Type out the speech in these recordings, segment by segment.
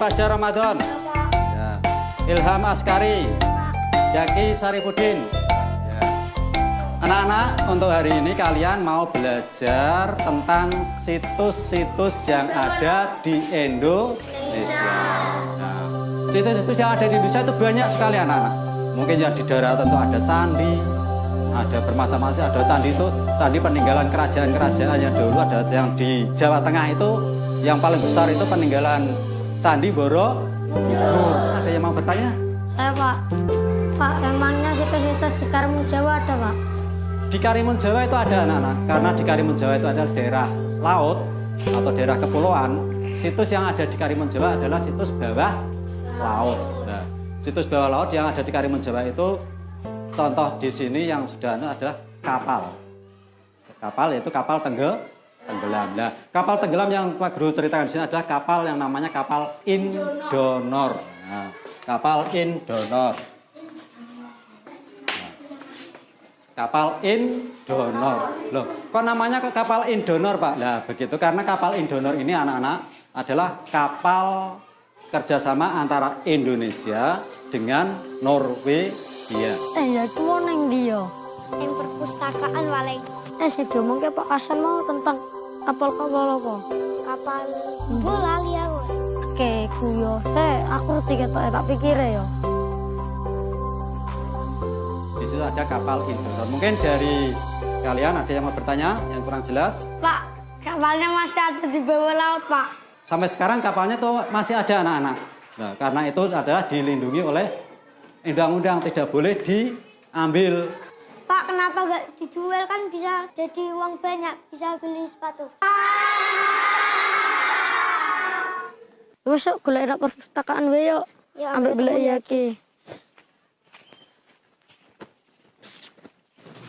Fajar Ramadan. Ya. Ilham Askari. Yaki Sarifudin. Ya. Anak-anak, untuk hari ini kalian mau belajar tentang situs-situs yang ada di Indonesia. Nah, situs-situs yang ada di Indonesia itu banyak sekali anak-anak. Mungkin ya di daerah tentu ada candi, ada bermacam-macam, ada candi itu, candi peninggalan kerajaan-kerajaan yang dulu, ada yang di Jawa Tengah itu, yang paling besar itu peninggalan Candi Borobudur. Ada yang mau bertanya? Pak. Pak, emangnya situs-situs di Karimun Jawa ada, Pak? Di Karimun Jawa itu ada anak-anak, karena di Karimun Jawa itu adalah daerah laut atau daerah kepulauan. Situs yang ada di Karimun Jawa adalah situs bawah laut. Nah, situs bawah laut yang ada di Karimun Jawa itu, contoh di sini yang sudah ada adalah kapal. Kapal yaitu kapal tenggelam. Nah, kapal tenggelam yang Pak Guru ceritakan di sini adalah kapal yang namanya kapal Indonor. Nah, kapal Indonor. Kapal Indonor. Loh, kok namanya kapal Indonor, Pak? Nah, begitu karena kapal Indonor ini anak-anak adalah kapal kerjasama antara Indonesia dengan Norwegia. Ya itu mau neng dia. Yang perpustakaan paling. Saya ngomong ke Pak Hasan mau tentang kapal-kapal apa? Kapal bola lihat. Oke, kuyo. Aku ngerti ketok tak pikir ya. Di situ ada kapal Indonor. Mungkin dari kalian ada yang mau bertanya yang kurang jelas? Pak, kapalnya masih ada di bawah laut, Pak. Sampai sekarang kapalnya tuh masih ada anak-anak. Nah, karena itu adalah dilindungi oleh undang-undang, tidak boleh diambil. Pak, kenapa nggak dijual, kan bisa jadi uang banyak, bisa beli sepatu. Besok golek nak perpustakaan wae yo. Ya, Ambek golek Yaki.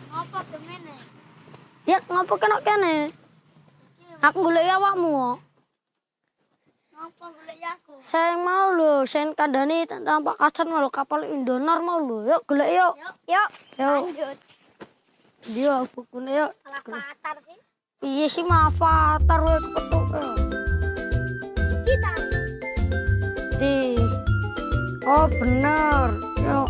Apa temene? Ya ngapa kena kene? Aku golek awakmu. Apa golek aku? Saya mau lho, saya kandani tentang Pak Hasan mau kapal Indonor mau lho. Yuk golek yuk. Yuk, Yuk. lanjut. Dia bukune yuk. Avatar sih. Iya sih mah avatar wae kepetuk. Kita. Di. Oh bener. Yuk.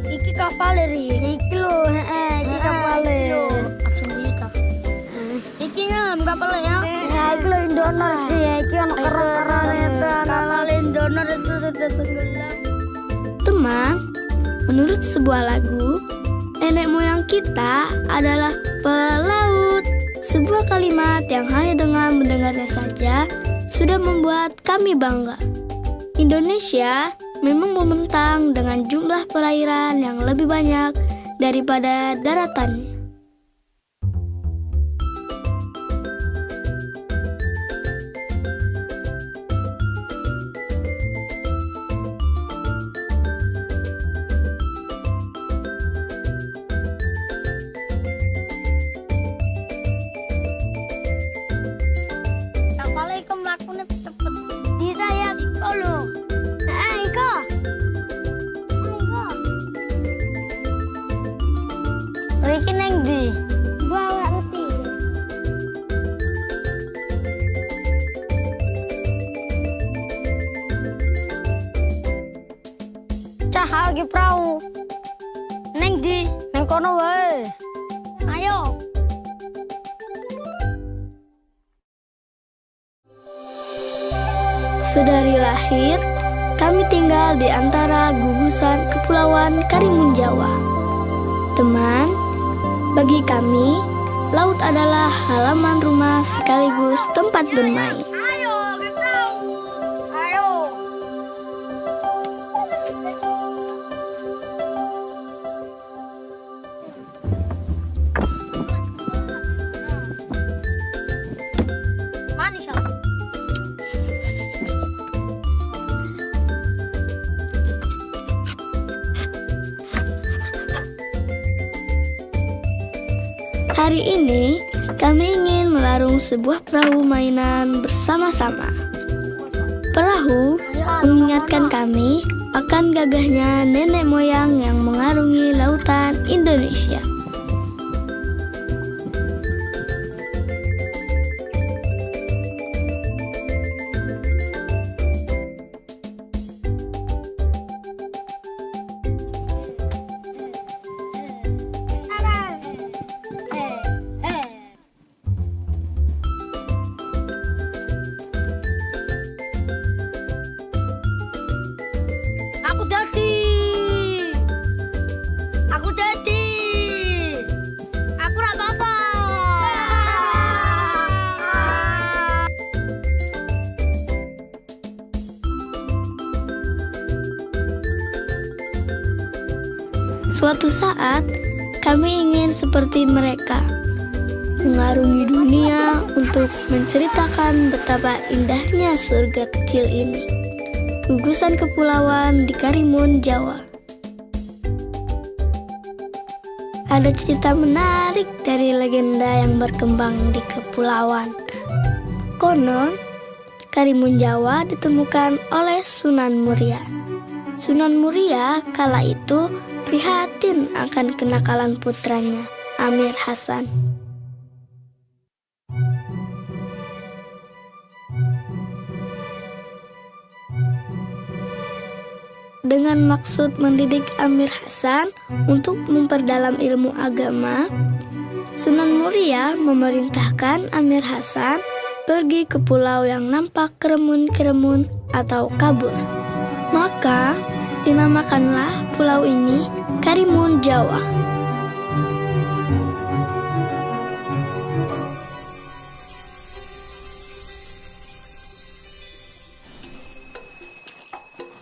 Iki kapal ri. Iki lho, iki kapale. Langsung kita. Iki nya kapal ya. Ya iki lho Indonor iki, iki ono keren-keren itu Kapal Indonor itu sudah tenggelam. Teman, menurut sebuah lagu, nenek moyang kita adalah pelaut. Sebuah kalimat yang hanya dengan mendengarnya saja sudah membuat kami bangga. Indonesia memang membentang dengan jumlah perairan yang lebih banyak daripada daratannya. Kapal iku mlakune cepet. Kita ya iko lho. Iko. Iko. Iki neng di. Gua ora ngerti. Cah lagi perahu. Neng di, neng kono wae. Ayo. Sedari lahir, kami tinggal di antara gugusan kepulauan Karimun Jawa. Teman, bagi kami, laut adalah halaman rumah sekaligus tempat bermain. Ayo, Geprau. Ayo. Manis ya. Hari ini, kami ingin melarung sebuah perahu mainan bersama-sama. Perahu mengingatkan kami akan gagahnya nenek moyang yang mengarungi lautan Indonesia. Suatu saat, kami ingin seperti mereka, mengarungi dunia untuk menceritakan betapa indahnya surga kecil ini. Gugusan kepulauan di Karimun, Jawa. Ada cerita menarik dari legenda yang berkembang di kepulauan. Konon, Karimun Jawa ditemukan oleh Sunan Muria. Sunan Muria kala itu prihatin akan kenakalan putranya, Amir Hasan. Dengan maksud mendidik Amir Hasan untuk memperdalam ilmu agama, Sunan Muria memerintahkan Amir Hasan pergi ke pulau yang nampak keremun-keremun atau kabur. Maka dinamakanlah pulau ini Karimun Jawa.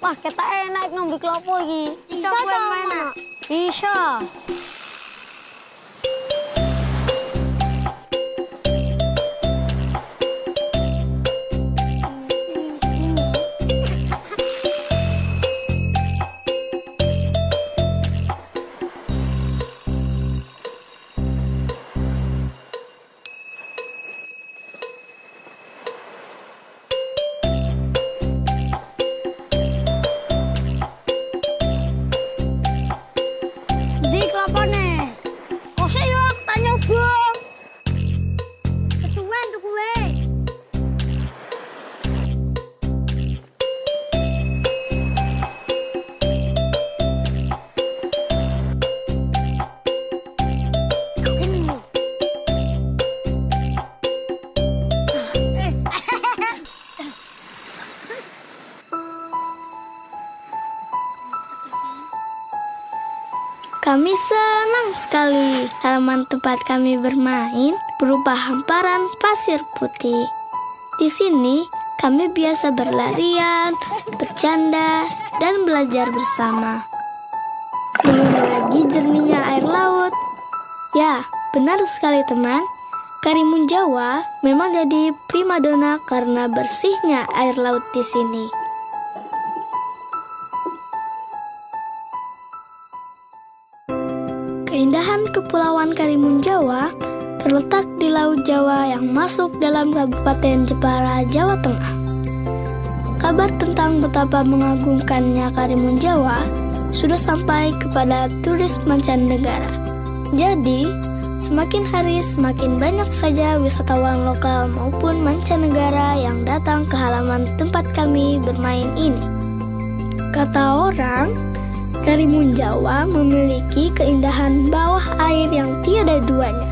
Wah, kita enak ngombe klopo iki. Bisa ta, Mak? Bisa. Di kelopone. Kose yo tak nyoba. Kesuwen tuku we. Kami senang sekali halaman tempat kami bermain berupa hamparan pasir putih. Di sini kami biasa berlarian, bercanda, dan belajar bersama. Belum lagi jernihnya air laut. Ya, benar sekali teman. Karimun Jawa memang jadi primadona karena bersihnya air laut di sini. Keindahan Kepulauan Karimun Jawa terletak di Laut Jawa yang masuk dalam Kabupaten Jepara, Jawa Tengah. Kabar tentang betapa mengagumkannya Karimun Jawa sudah sampai kepada turis mancanegara. Jadi, semakin hari semakin banyak saja wisatawan lokal maupun mancanegara yang datang ke halaman tempat kami bermain ini. Kata orang, Karimun Jawa memiliki keindahan bawah air yang tiada duanya.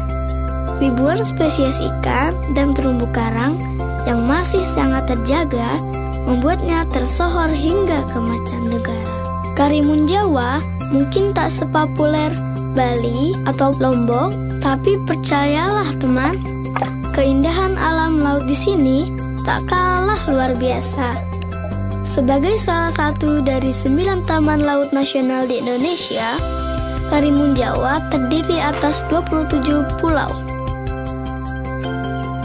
Ribuan spesies ikan dan terumbu karang yang masih sangat terjaga membuatnya tersohor hingga ke mancanegara. Karimun Jawa mungkin tak sepopuler Bali atau Lombok, tapi percayalah teman, keindahan alam laut di sini tak kalah luar biasa. Sebagai salah satu dari 9 taman laut nasional di Indonesia, Karimun Jawa terdiri atas 27 pulau.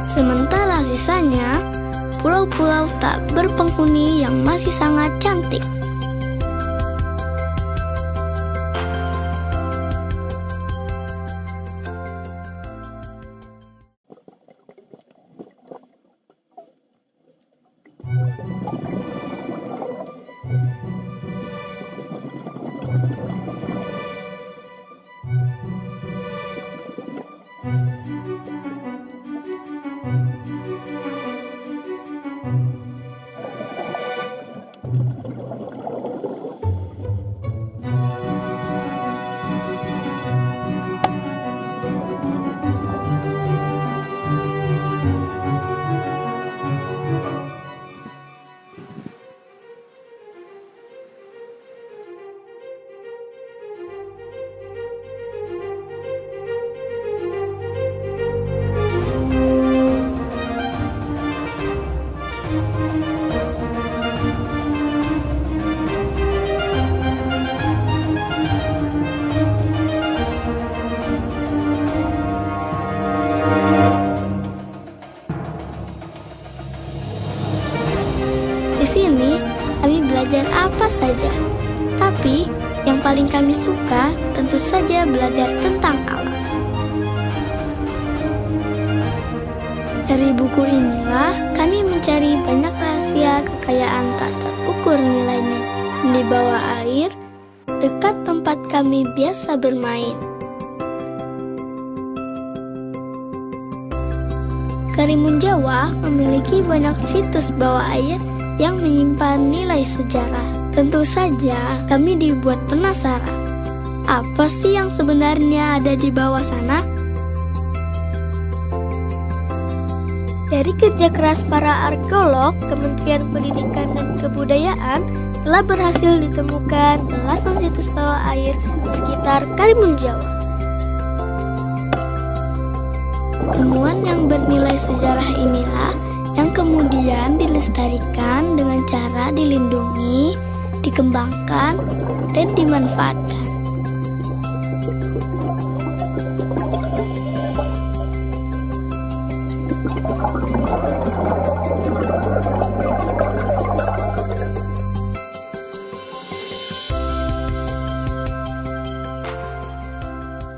Sementara sisanya, pulau-pulau tak berpenghuni yang masih sangat cantik. Tapi yang paling kami suka tentu saja belajar tentang alam. Dari buku inilah kami mencari banyak rahasia kekayaan tak terukur nilainya. Di bawah air, dekat tempat kami biasa bermain. Karimun Jawa memiliki banyak situs bawah air yang menyimpan nilai sejarah. Tentu saja kami dibuat penasaran. Apa sih yang sebenarnya ada di bawah sana? Dari kerja keras para arkeolog, Kementerian Pendidikan dan Kebudayaan telah berhasil ditemukan belasan situs bawah air di sekitar Karimun Jawa. Temuan yang bernilai sejarah inilah yang kemudian dilestarikan dengan cara dilindungi, dikembangkan, dan dimanfaatkan.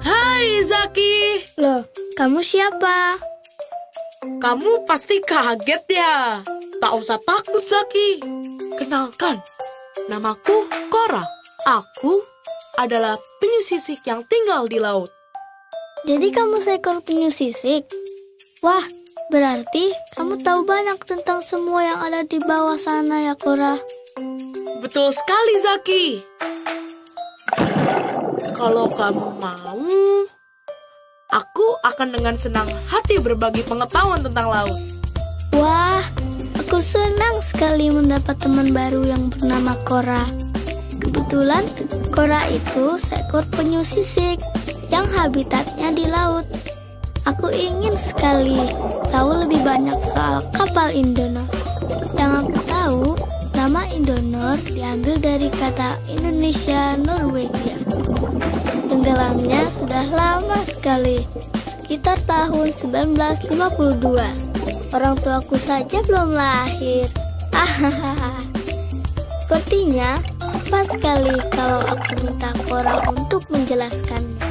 Hai Zaki, Loh, kamu siapa? kamu pasti kaget ya. Tak usah takut Zaki. Kenalkan, namaku Cora. Aku adalah penyu sisik yang tinggal di laut. Jadi kamu seekor penyu sisik? Wah, berarti kamu tahu banyak tentang semua yang ada di bawah sana ya, Cora. Betul sekali Zaki. Kalau kamu mau, aku akan dengan senang hati berbagi pengetahuan tentang laut. Wah, aku senang sekali mendapat teman baru yang bernama Cora. Kebetulan, Cora itu seekor penyu sisik yang habitatnya di laut. Aku ingin sekali tahu lebih banyak soal kapal Indonor. Yang aku tahu, nama Indonor diambil dari kata Indonesia Norwegia. Tenggelamnya sudah lama sekali, sekitar tahun 1952. Orang tuaku saja belum lahir. Sepertinya pas sekali kalau aku minta Cora untuk menjelaskannya.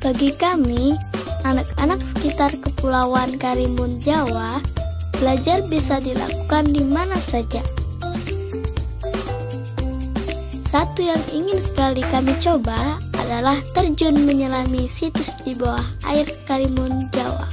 Bagi kami, anak-anak sekitar Kepulauan Karimun Jawa, belajar bisa dilakukan di mana saja. Satu yang ingin sekali kami coba adalah terjun menyelami situs di bawah air Karimun Jawa.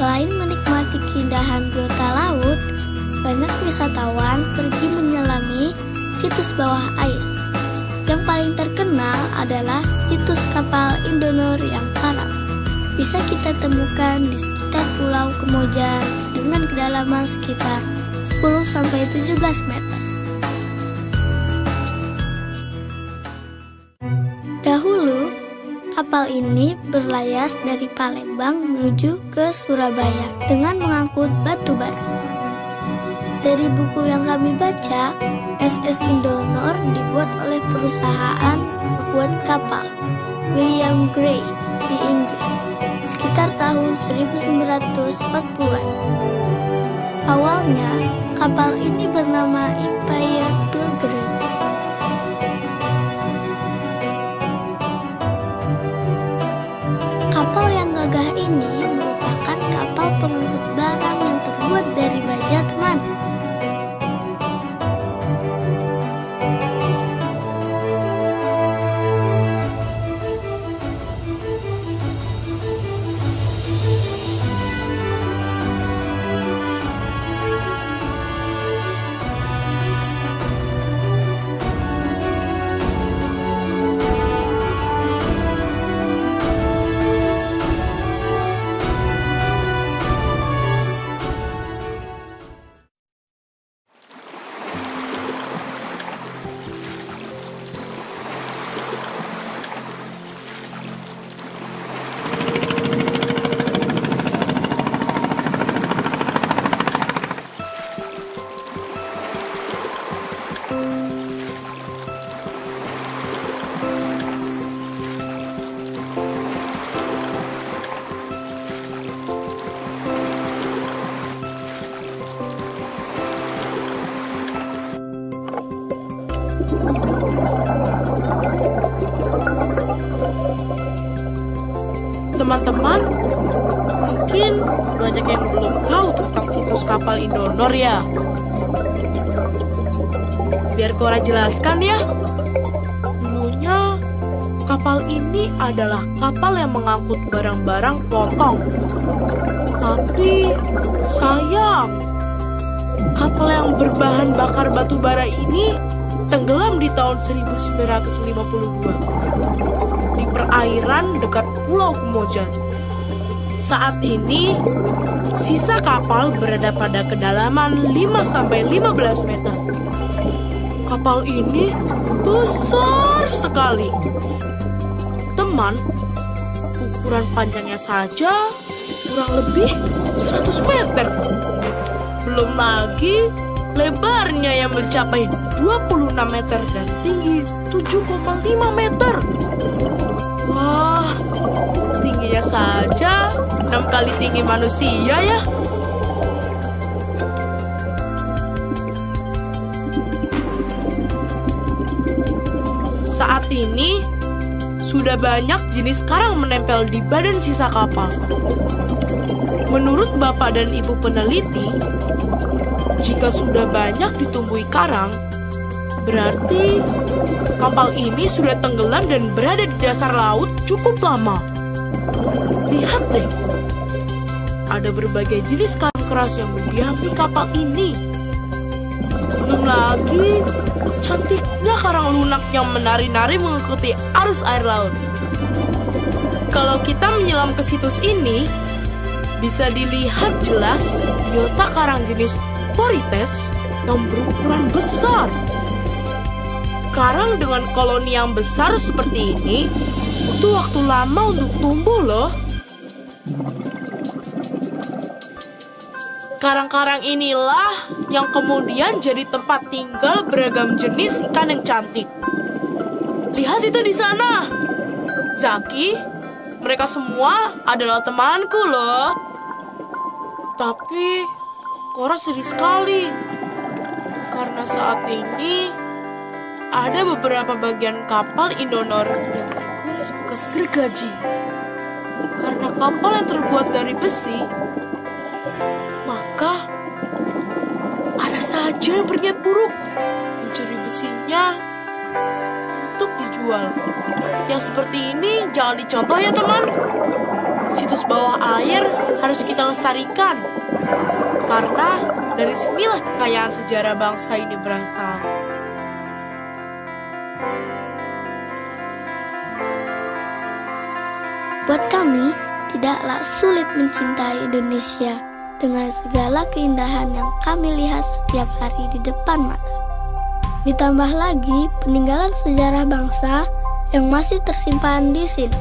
Selain menikmati keindahan biota laut, banyak wisatawan pergi menyelami situs bawah air. Yang paling terkenal adalah situs kapal Indonor yang karam. Bisa kita temukan di sekitar Pulau Kemojan dengan kedalaman sekitar 10-17 meter. Dahulu, kapal ini berlayar dari Palembang menuju ke Surabaya dengan mengangkut batu bara. Dari buku yang kami baca, SS Indonor dibuat oleh perusahaan pembuat kapal William Gray di Inggris sekitar tahun 1940-an. Awalnya, kapal ini bernama Empire Pilgrim. Kapal yang gagah ini merupakan kapal pengangkut barang yang terbuat dari baja teman. Teman-teman, mungkin banyak yang belum tahu tentang situs kapal Indonor ya. Biar Cora jelaskan ya. Dulunya, kapal ini adalah kapal yang mengangkut barang-barang potong. Tapi, sayang, kapal yang berbahan bakar batu bara ini tenggelam di tahun 1952 di perairan dekat Pulau Kumojan. Saat ini, sisa kapal berada pada kedalaman 5-15 meter. Kapal ini besar sekali. Teman, ukuran panjangnya saja kurang lebih 100 meter. Belum lagi lebarnya yang mencapai 26 meter dan tinggi 7,5 meter. Wah, tingginya saja 6 kali tinggi manusia ya. Saat ini, sudah banyak jenis karang menempel di badan sisa kapal. Menurut Bapak dan Ibu peneliti, jika sudah banyak ditumbuhi karang, berarti kapal ini sudah tenggelam dan berada di dasar laut cukup lama. Lihat deh, ada berbagai jenis karang keras yang mendiami kapal ini. Belum lagi cantiknya karang lunak yang menari-nari mengikuti arus air laut. Kalau kita menyelam ke situs ini, bisa dilihat jelas biota karang jenis Porites yang berukuran besar. Karang dengan koloni yang besar seperti ini butuh waktu lama untuk tumbuh loh. Karang-karang inilah yang kemudian jadi tempat tinggal beragam jenis ikan yang cantik. Lihat itu di sana. Zaki, mereka semua adalah temanku loh. Tapi Cora sedih sekali karena saat ini ada beberapa bagian kapal Indonor yang tergores bekas gergaji. Karena kapal yang terbuat dari besi, maka ada saja yang berniat buruk mencuri besinya untuk dijual. Yang seperti ini jangan dicontoh ya teman. Situs bawah air harus kita lestarikan, karena dari sinilah kekayaan sejarah bangsa ini berasal. Buat kami, tidaklah sulit mencintai Indonesia dengan segala keindahan yang kami lihat setiap hari di depan mata. Ditambah lagi peninggalan sejarah bangsa yang masih tersimpan di sini.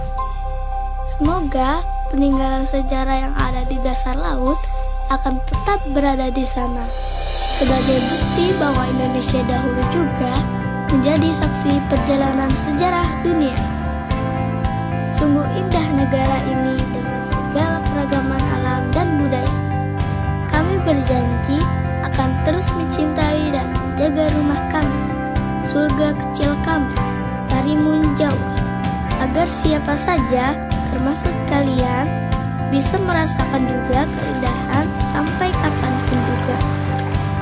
Semoga peninggalan sejarah yang ada di dasar laut akan tetap berada di sana, sebagai bukti bahwa Indonesia dahulu juga menjadi saksi perjalanan sejarah dunia. Sungguh indah negara ini dengan segala keragaman alam dan budaya. Kami berjanji akan terus mencintai dan menjaga rumah kami, surga kecil kami, Karimun Jawa, agar siapa saja, termasuk kalian, bisa merasakan juga keindahan sampai kapanpun juga.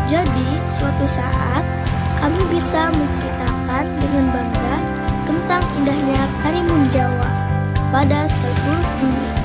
Jadi, suatu saat kami bisa menceritakan dengan bangga tentang indahnya Karimun Jawa pada seluruh dunia.